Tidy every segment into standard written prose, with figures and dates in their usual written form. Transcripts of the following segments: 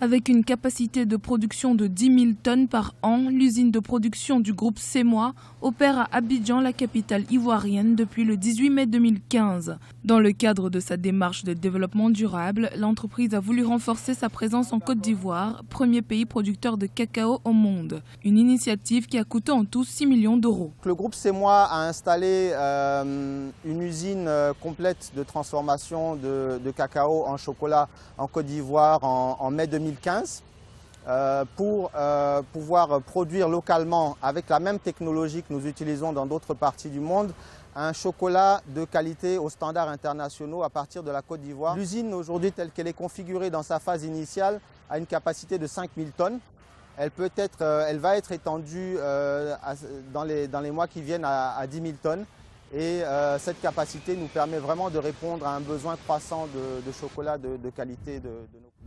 Avec une capacité de production de 10 000 tonnes par an, l'usine de production du groupe CEMOA opère à Abidjan, la capitale ivoirienne, depuis le 18 mai 2015. Dans le cadre de sa démarche de développement durable, l'entreprise a voulu renforcer sa présence en Côte d'Ivoire, premier pays producteur de cacao au monde. Une initiative qui a coûté en tout 6 millions d'euros. Le groupe CEMOA a installé une usine complète de transformation de cacao en chocolat en Côte d'Ivoire en mai 2015 pour pouvoir produire localement avec la même technologie que nous utilisons dans d'autres parties du monde un chocolat de qualité aux standards internationaux à partir de la Côte d'Ivoire. L'usine aujourd'hui telle qu'elle est configurée dans sa phase initiale a une capacité de 5 000 tonnes. Elle va être étendue dans les mois qui viennent à 10 000 tonnes. Et cette capacité nous permet vraiment de répondre à un besoin croissant de chocolat de qualité de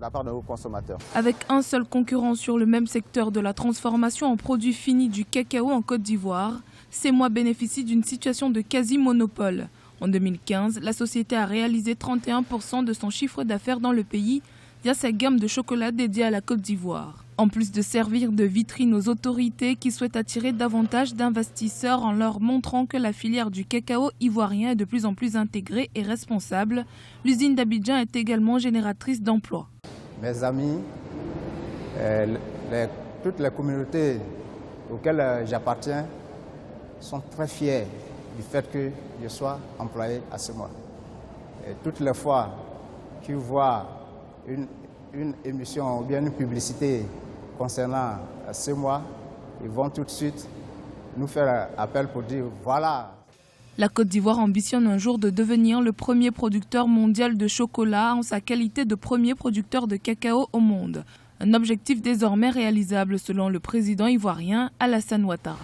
la part de nos consommateurs. Avec un seul concurrent sur le même secteur de la transformation en produits finis du cacao en Côte d'Ivoire, CEMOA bénéficie d'une situation de quasi-monopole. En 2015, la société a réalisé 31% de son chiffre d'affaires dans le pays via sa gamme de chocolat dédiée à la Côte d'Ivoire. En plus de servir de vitrine aux autorités qui souhaitent attirer davantage d'investisseurs en leur montrant que la filière du cacao ivoirien est de plus en plus intégrée et responsable, l'usine d'Abidjan est également génératrice d'emplois. Mes amis, toutes les communautés auxquelles j'appartiens sont très fiers du fait que je sois employé à CEMOA. Et toutes les fois qu'ils voient une émission ou bien une publicité concernant CEMOA, ils vont tout de suite nous faire appel pour dire voilà. La Côte d'Ivoire ambitionne un jour de devenir le premier producteur mondial de chocolat en sa qualité de premier producteur de cacao au monde. Un objectif désormais réalisable selon le président ivoirien Alassane Ouattara.